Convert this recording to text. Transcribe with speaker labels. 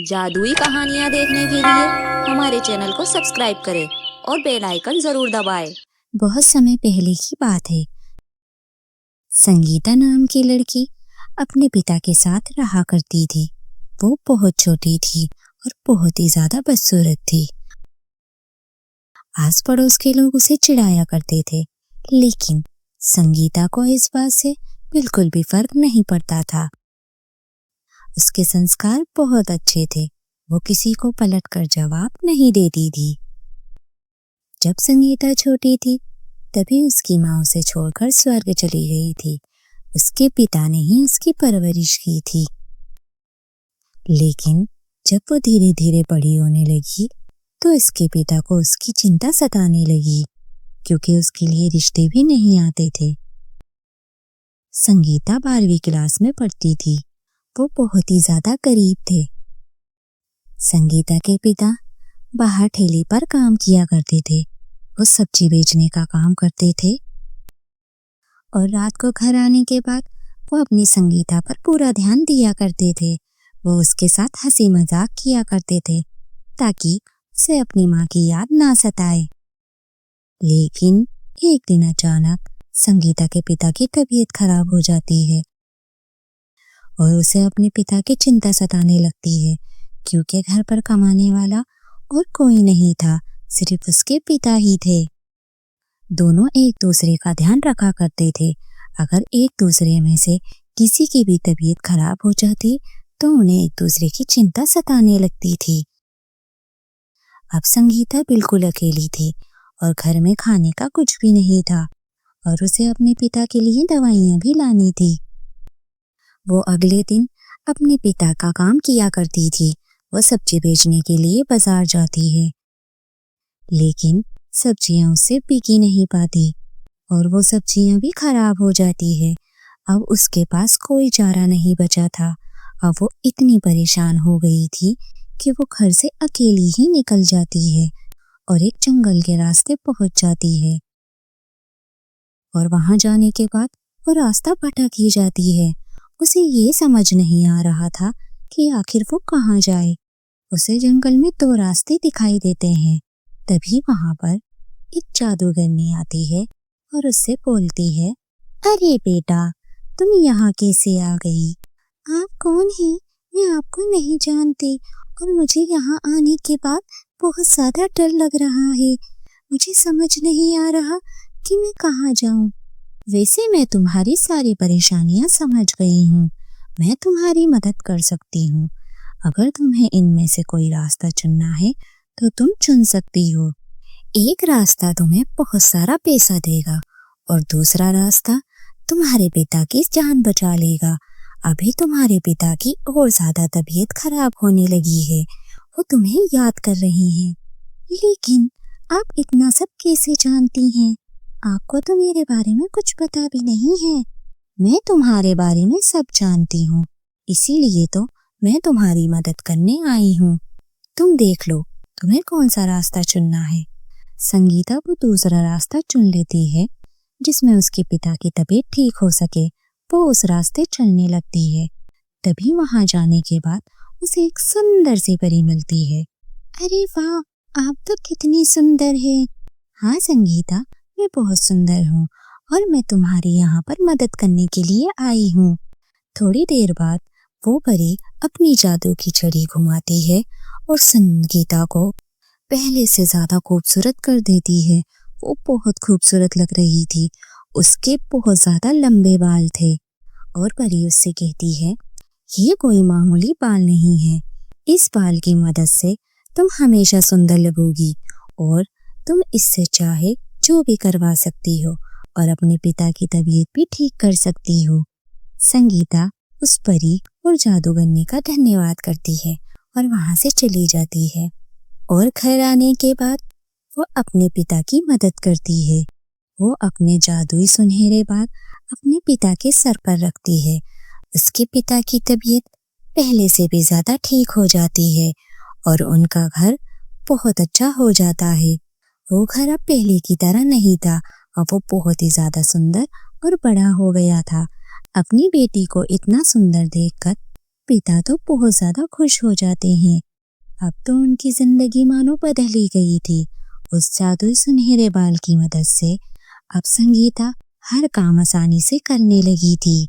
Speaker 1: जादुई कहानियाँ देखने के लिए हमारे चैनल को सब्सक्राइब करें और बेल आइकन जरूर दबाएं।
Speaker 2: बहुत समय पहले की बात है। संगीता नाम की लड़की अपने पिता के साथ रहा करती थी। वो बहुत छोटी थी और बहुत ही ज्यादा बदसूरत थी। आस पड़ोस के लोग उसे चिढ़ाया करते थे, लेकिन संगीता को इस बात से बिल्कुल भी फर्क नहीं पड़ता था। उसके संस्कार बहुत अच्छे थे। वो किसी को पलटकर जवाब नहीं देती थी। जब संगीता छोटी थी तभी उसकी माँ उसे छोड़कर स्वर्ग चली गई थी। उसके पिता ने ही उसकी परवरिश की थी। लेकिन जब वो धीरे धीरे बड़ी होने लगी तो इसके पिता को उसकी चिंता सताने लगी, क्योंकि उसके लिए रिश्ते भी नहीं आते थे। संगीता 12वीं क्लास में पढ़ती थी। वो बहुत ही ज्यादा गरीब थे। संगीता के पिता बाहर ठेले पर काम किया करते थे। वो सब्जी बेचने का काम करते थे और रात को घर आने के बाद वो अपनी संगीता पर पूरा ध्यान दिया करते थे। वो उसके साथ हंसी मजाक किया करते थे ताकि उसे अपनी माँ की याद ना सताए। लेकिन एक दिन अचानक संगीता के पिता की तबीयत खराब हो जाती है और उसे अपने पिता की चिंता सताने लगती है, क्योंकि घर पर कमाने वाला और कोई नहीं था, सिर्फ उसके पिता ही थे। दोनों एक दूसरे का ध्यान रखा करते थे। अगर एक दूसरे में से किसी की भी तबीयत खराब हो जाती तो उन्हें एक दूसरे की चिंता सताने लगती थी। अब संगीता बिल्कुल अकेली थी और घर में खाने का कुछ भी नहीं था और उसे अपने पिता के लिए दवाइयाँ भी लानी थी। वो अगले दिन अपने पिता का काम किया करती थी। वो सब्जी बेचने के लिए बाजार जाती है, लेकिन सब्जियां उससे बिकी नहीं पाती और वो सब्जियां भी खराब हो जाती है। अब उसके पास कोई चारा नहीं बचा था। अब वो इतनी परेशान हो गई थी कि वो घर से अकेली ही निकल जाती है और एक जंगल के रास्ते पहुंच जाती है और वहां जाने के बाद वो रास्ता भटक ही जाती है। उसे ये समझ नहीं आ रहा था कि आखिर वो कहाँ जाए। उसे जंगल में 2 रास्ते दिखाई देते हैं। तभी वहां पर एक जादूगरनी आती है और उससे बोलती है, अरे बेटा, तुम यहाँ कैसे आ गई? आप कौन हैं? मैं आपको नहीं जानती और मुझे यहाँ आने के बाद बहुत ज्यादा डर लग रहा है। मुझे समझ नहीं आ रहा कि मैं कहाँ जाऊँ। वैसे मैं तुम्हारी सारी परेशानियां समझ गई हूँ। मैं तुम्हारी मदद कर सकती हूँ। अगर तुम्हें इनमें से कोई रास्ता चुनना है तो तुम चुन सकती हो। एक रास्ता तुम्हें बहुत सारा पैसा देगा और दूसरा रास्ता तुम्हारे पिता की जान बचा लेगा। अभी तुम्हारे पिता की और ज्यादा तबीयत खराब होने लगी है। वो तुम्हें याद कर रहे हैं। लेकिन आप इतना सब कैसे जानती हैं? आपको तो मेरे बारे में कुछ पता भी नहीं है। मैं तुम्हारे बारे में सब जानती हूँ, इसीलिए तो मैं तुम्हारी मदद करने आई हूँ। तुम देख लो तुम्हें कौन सा रास्ता चुनना है। संगीता वो दूसरा रास्ता चुन लेती है जिसमें उसके पिता की तबीयत ठीक हो सके। वो उस रास्ते चलने लगती है। तभी वहां जाने के बाद उसे एक सुंदर सी परी मिलती है। अरे वाह, आप तो कितनी सुंदर है। हाँ संगीता, मैं बहुत सुंदर हूँ और मैं तुम्हारी यहाँ पर मदद करने के लिए आई हूँ। थोड़ी देर बाद वो परी अपनी जादू की छड़ी घुमाती है और संगीता को पहले से ज्यादा खूबसूरत कर देती है। वो बहुत खूबसूरत लग रही थी। उसके बहुत ज्यादा लंबे बाल थे और परी उससे कहती है, ये कोई मामूली बाल नहीं है। इस बाल की मदद से तुम हमेशा सुंदर लगोगी और तुम इससे चाहे जो भी करवा सकती हो और अपने पिता की तबीयत भी ठीक कर सकती हो। संगीता उस परी और जादूगरनी का धन्यवाद करती है और वहां से चली जाती है और घर आने के बाद वो अपने पिता की मदद करती है। वो अपने जादुई सुनहरे बाल अपने पिता के सर पर रखती है। उसके पिता की तबीयत पहले से भी ज्यादा ठीक हो जाती है और उनका घर बहुत अच्छा हो जाता है। वो घर अब पहले की तरह नहीं था। अब वो बहुत ही ज्यादा सुंदर और बड़ा हो गया था। अपनी बेटी को इतना सुंदर देखकर पिता तो बहुत ज्यादा खुश हो जाते हैं। अब तो उनकी जिंदगी मानो बदल ही गई थी। उस जादुई सुनहरे बाल की मदद से अब संगीता हर काम आसानी से करने लगी थी।